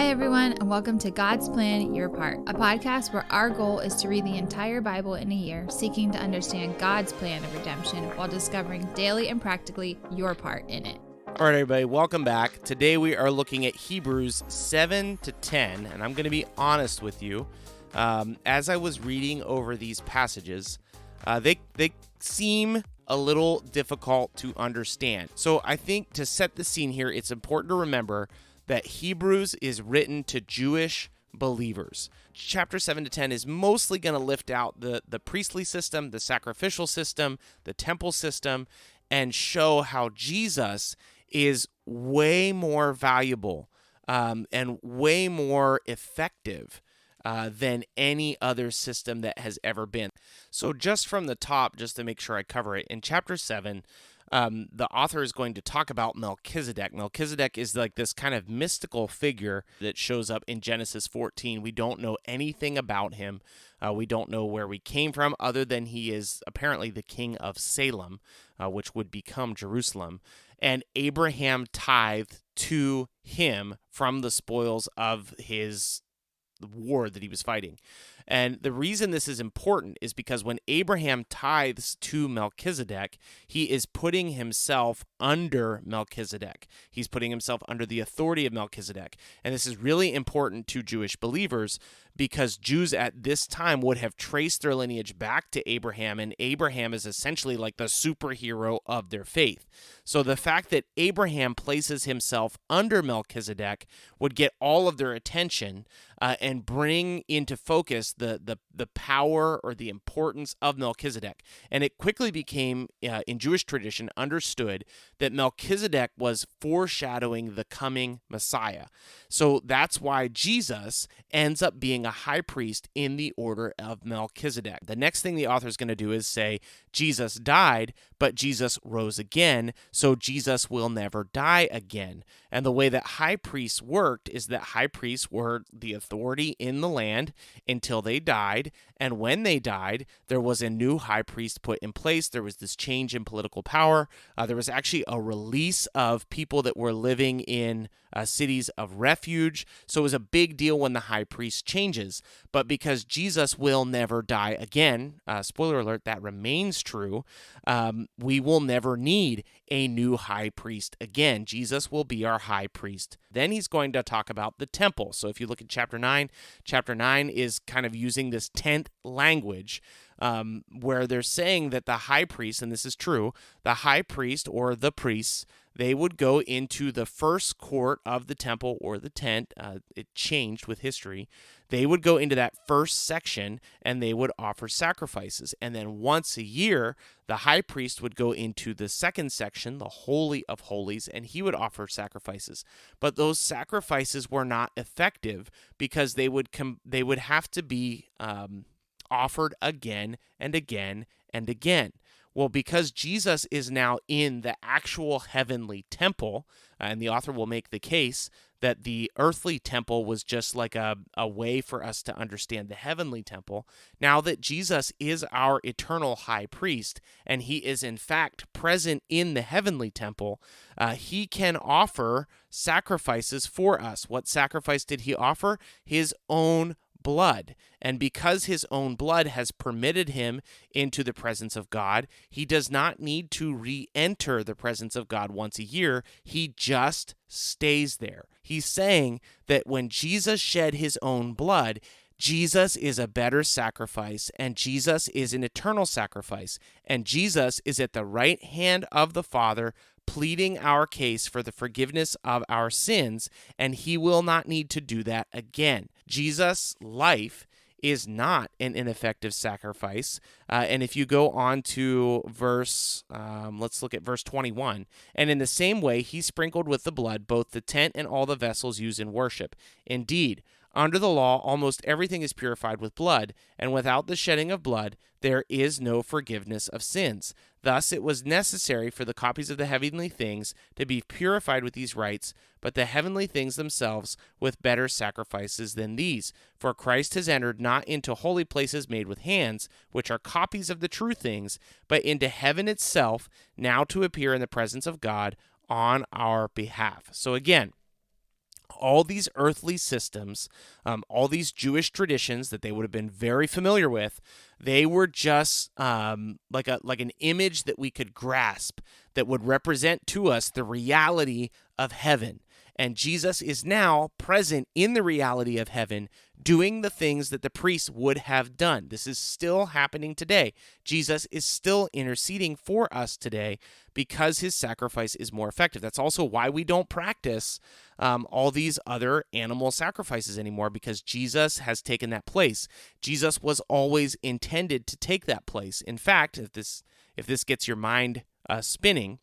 Hi, everyone, and welcome to God's Plan, Your Part, a podcast where our goal is to read the entire Bible in a year, seeking to understand God's plan of redemption while discovering daily and practically your part in it. All right, everybody, welcome back. Today we are looking at Hebrews 7 to 10, and I'm going to be honest with you. As I was reading over these passages, they seem a little difficult to understand. So I think to set the scene here, it's important to remember that Hebrews is written to Jewish believers. Chapter 7 to 10 is mostly going to lift out the priestly system, the sacrificial system, the temple system, and show how Jesus is way more valuable and way more effective than any other system that has ever been. So just from the top, just to make sure I cover it, in chapter 7, the author is going to talk about Melchizedek. Melchizedek is like this kind of mystical figure that shows up in Genesis 14. We don't know anything about him. We don't know where we came from other than he is apparently the king of Salem, which would become Jerusalem. And Abraham tithed to him from the spoils of his war that he was fighting. And the reason this is important is because when Abraham tithes to Melchizedek, he is putting himself under Melchizedek. He's putting himself under the authority of Melchizedek. And this is really important to Jewish believers because Jews at this time would have traced their lineage back to Abraham, and Abraham is essentially like the superhero of their faith. So the fact that Abraham places himself under Melchizedek would get all of their attention and bring into focus the power or the importance of Melchizedek. And it quickly became, in Jewish tradition, understood that Melchizedek was foreshadowing the coming Messiah. So that's why Jesus ends up being a high priest in the order of Melchizedek. The next thing the author is going to do is say, Jesus died, but Jesus rose again, so Jesus will never die again. And the way that high priests worked is that high priests were the authority in the land until they died, and when they died, there was a new high priest put in place. There was this change in political power. There was actually a release of people that were living in cities of refuge. So it was a big deal when the high priest changes. But because Jesus will never die again, spoiler alert, that remains true, we will never need a new high priest again. Jesus will be our high priest. Then he's going to talk about the temple. So if you look at chapter 9 is kind of using this tent language where they're saying that the high priest, and this is true, the high priest or the priests, they would go into the first court of the temple or the tent. It changed with history. They would go into that first section and they would offer sacrifices. And then once a year, the high priest would go into the second section, the Holy of Holies, and he would offer sacrifices. But those sacrifices were not effective because they would have to be offered again and again and again. Well, because Jesus is now in the actual heavenly temple, and the author will make the case that the earthly temple was just like a way for us to understand the heavenly temple. Now that Jesus is our eternal high priest, and he is in fact present in the heavenly temple, he can offer sacrifices for us. What sacrifice did he offer? His own blood. And because his own blood has permitted him into the presence of God, he does not need to re-enter the presence of God once a year. He just stays there. He's saying that when Jesus shed his own blood, Jesus is a better sacrifice, and Jesus is an eternal sacrifice, and Jesus is at the right hand of the Father, pleading our case for the forgiveness of our sins, and he will not need to do that again. Jesus' life is not an ineffective sacrifice. And if you go on to let's look at verse 21. And in the same way, he sprinkled with the blood both the tent and all the vessels used in worship. Indeed, under the law, almost everything is purified with blood, and without the shedding of blood, there is no forgiveness of sins. Thus, it was necessary for the copies of the heavenly things to be purified with these rites, but the heavenly things themselves with better sacrifices than these. For Christ has entered not into holy places made with hands, which are copies of the true things, but into heaven itself, now to appear in the presence of God on our behalf. So again, all these earthly systems, all these Jewish traditions that they would have been very familiar with, they were just like an image that we could grasp that would represent to us the reality of heaven. And Jesus is now present in the reality of heaven, doing the things that the priests would have done. This is still happening today. Jesus is still interceding for us today because his sacrifice is more effective. That's also why we don't practice all these other animal sacrifices anymore, because Jesus has taken that place. Jesus was always intended to take that place. In fact, if this gets your mind spinning,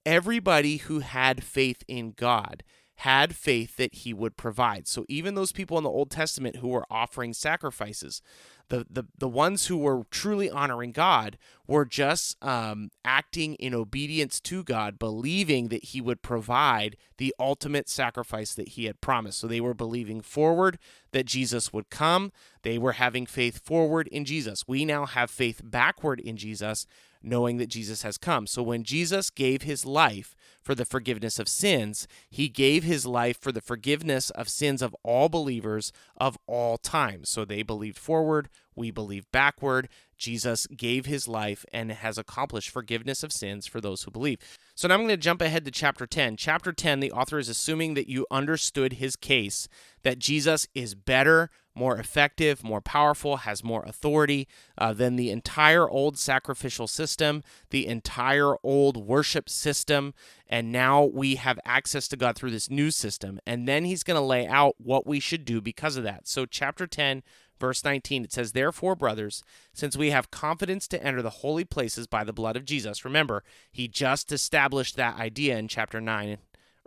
everybody who had faith in God had faith that he would provide. So even those people in the Old Testament who were offering sacrifices, the ones who were truly honoring God were just acting in obedience to God, believing that he would provide the ultimate sacrifice that he had promised. So they were believing forward that Jesus would come. They were having faith forward in Jesus. We now have faith backward in Jesus, knowing that Jesus has come. So when Jesus gave his life for the forgiveness of sins, he gave his life for the forgiveness of sins of all believers of all time. So they believed forward, we believe backward. Jesus gave his life and has accomplished forgiveness of sins for those who believe. So now I'm going to jump ahead to chapter 10. Chapter 10, the author is assuming that you understood his case, that Jesus is better, more effective, more powerful, has more authority than the entire old sacrificial system, the entire old worship system, and now we have access to God through this new system. And then he's going to lay out what we should do because of that. So chapter 10, verse 19, it says, "Therefore, brothers, since we have confidence to enter the holy places by the blood of Jesus," remember, he just established that idea in chapter 9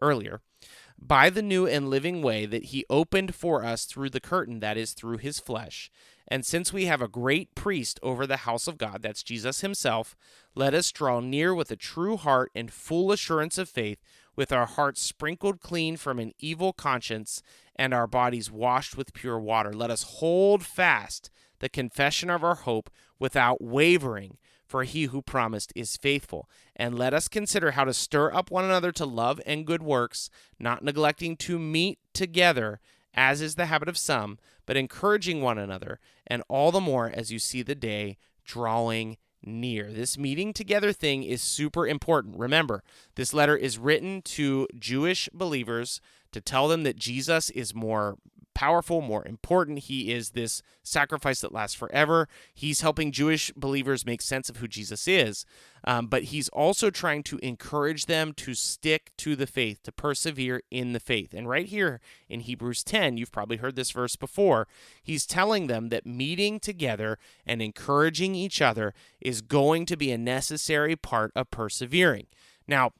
earlier, "by the new and living way that he opened for us through the curtain, that is, through his flesh. And since we have a great priest over the house of God," that's Jesus himself, "let us draw near with a true heart and full assurance of faith, with our hearts sprinkled clean from an evil conscience and our bodies washed with pure water. Let us hold fast the confession of our hope without wavering, for he who promised is faithful. And let us consider how to stir up one another to love and good works, not neglecting to meet together, as is the habit of some, but encouraging one another, and all the more as you see the day drawing near." This meeting together thing is super important. Remember, this letter is written to Jewish believers to tell them that Jesus is more powerful, more important. He is this sacrifice that lasts forever. He's helping Jewish believers make sense of who Jesus is, but he's also trying to encourage them to stick to the faith, to persevere in the faith. And right here in Hebrews 10, you've probably heard this verse before, he's telling them that meeting together and encouraging each other is going to be a necessary part of persevering. Now,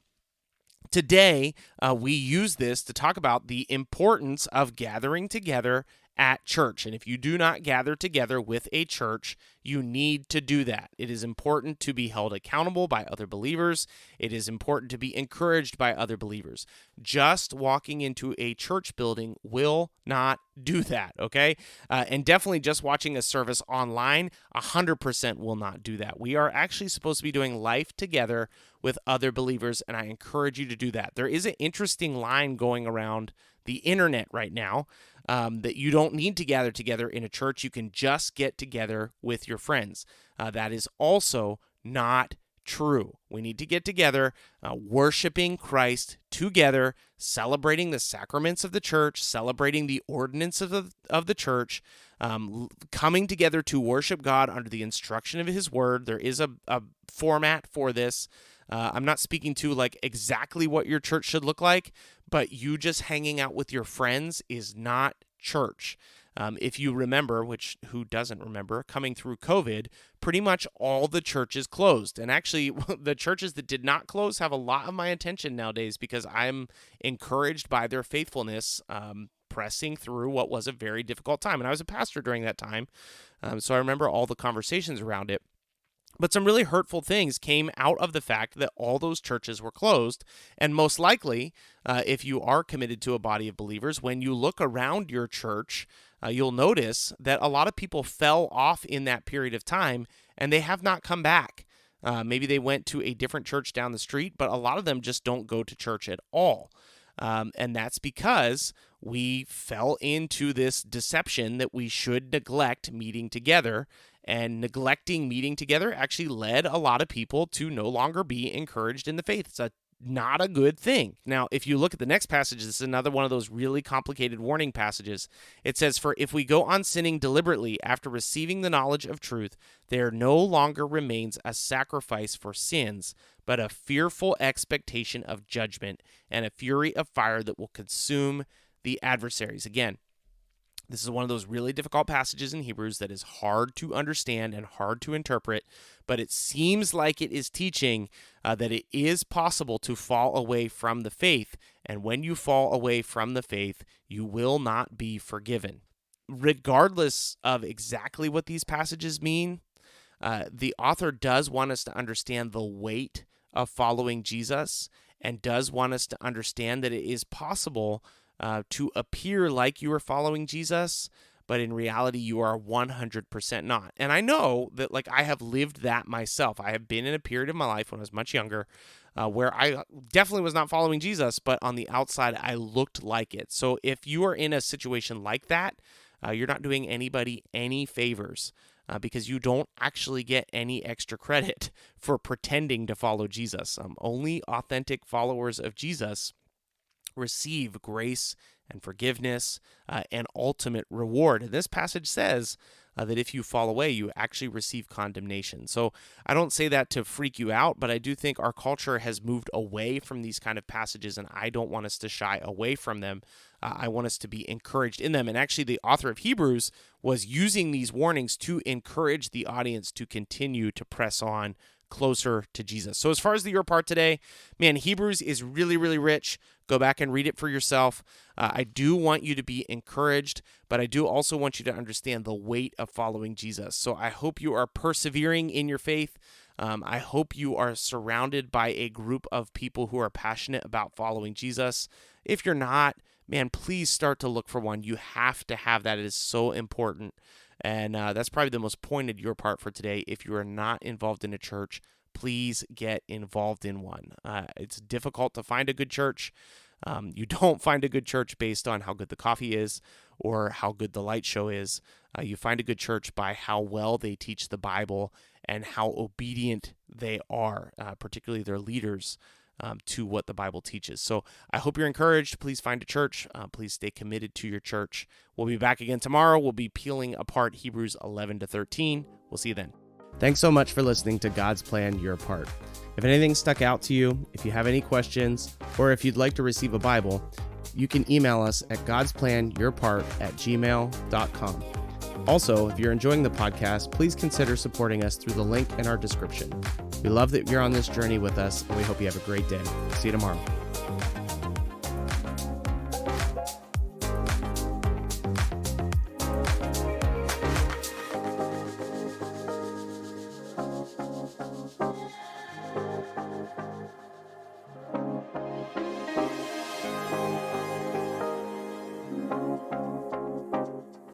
today, we use this to talk about the importance of gathering together at church. And if you do not gather together with a church, you need to do that. It is important to be held accountable by other believers. It is important to be encouraged by other believers. Just walking into a church building will not do that, okay? And definitely just watching a service online, 100% will not do that. We are actually supposed to be doing life together with other believers, and I encourage you to do that. There is an interesting line going around the internet right now that you don't need to gather together in a church. You can just get together with your friends. That is also not true. We need to get together, worshiping Christ together, celebrating the sacraments of the church, celebrating the ordinance of the church, coming together to worship God under the instruction of his word. There is a format for this. I'm not speaking to like exactly what your church should look like, but you just hanging out with your friends is not church. If you remember, which who doesn't remember, coming through COVID, pretty much all the churches closed. And actually, the churches that did not close have a lot of my attention nowadays because I'm encouraged by their faithfulness, pressing through what was a very difficult time. And I was a pastor during that time, so I remember all the conversations around it. But some really hurtful things came out of the fact that all those churches were closed. And most likely, if you are committed to a body of believers, when you look around your church, you'll notice that a lot of people fell off in that period of time and they have not come back. Maybe they went to a different church down the street, but a lot of them just don't go to church at all. And that's because we fell into this deception that we should neglect meeting together. And neglecting meeting together actually led a lot of people to no longer be encouraged in the faith. It's not a good thing. Now, if you look at the next passage, this is another one of those really complicated warning passages. It says, "For if we go on sinning deliberately after receiving the knowledge of truth, there no longer remains a sacrifice for sins, but a fearful expectation of judgment and a fury of fire that will consume the adversaries." Again, this is one of those really difficult passages in Hebrews that is hard to understand and hard to interpret, but it seems like it is teaching that it is possible to fall away from the faith, and when you fall away from the faith, you will not be forgiven. Regardless of exactly what these passages mean, the author does want us to understand the weight of following Jesus and does want us to understand that it is possible to appear like you are following Jesus, but in reality, you are 100% not. And I know that, like, I have lived that myself. I have been in a period of my life when I was much younger where I definitely was not following Jesus, but on the outside, I looked like it. So if you are in a situation like that, you're not doing anybody any favors because you don't actually get any extra credit for pretending to follow Jesus. Only authentic followers of Jesus receive grace and forgiveness and ultimate reward. And this passage says that if you fall away, you actually receive condemnation. So I don't say that to freak you out, but I do think our culture has moved away from these kind of passages, and I don't want us to shy away from them. I want us to be encouraged in them. And actually, the author of Hebrews was using these warnings to encourage the audience to continue to press on closer to Jesus. So as far as the your part today, man, Hebrews is really, really rich. Go back and read it for yourself. I do want you to be encouraged, but I do also want you to understand the weight of following Jesus. So I hope you are persevering in your faith. I hope you are surrounded by a group of people who are passionate about following Jesus. If you're not, man, please start to look for one. You have to have that. It is so important. And that's probably the most pointed your part for today. If you are not involved in a church, please get involved in one. It's difficult to find a good church. You don't find a good church based on how good the coffee is or how good the light show is. You find a good church by how well they teach the Bible and how obedient they are, particularly their leaders, to what the Bible teaches. So I hope you're encouraged. Please find a church. Please stay committed to your church. We'll be back again tomorrow. We'll be peeling apart Hebrews 11 to 13. We'll see you then. Thanks so much for listening to God's Plan, Your Part. If anything stuck out to you, if you have any questions, or if you'd like to receive a Bible, you can email us at godsplanyourpart@gmail.com. Also, if you're enjoying the podcast, please consider supporting us through the link in our description. We love that you're on this journey with us, and we hope you have a great day. See you tomorrow.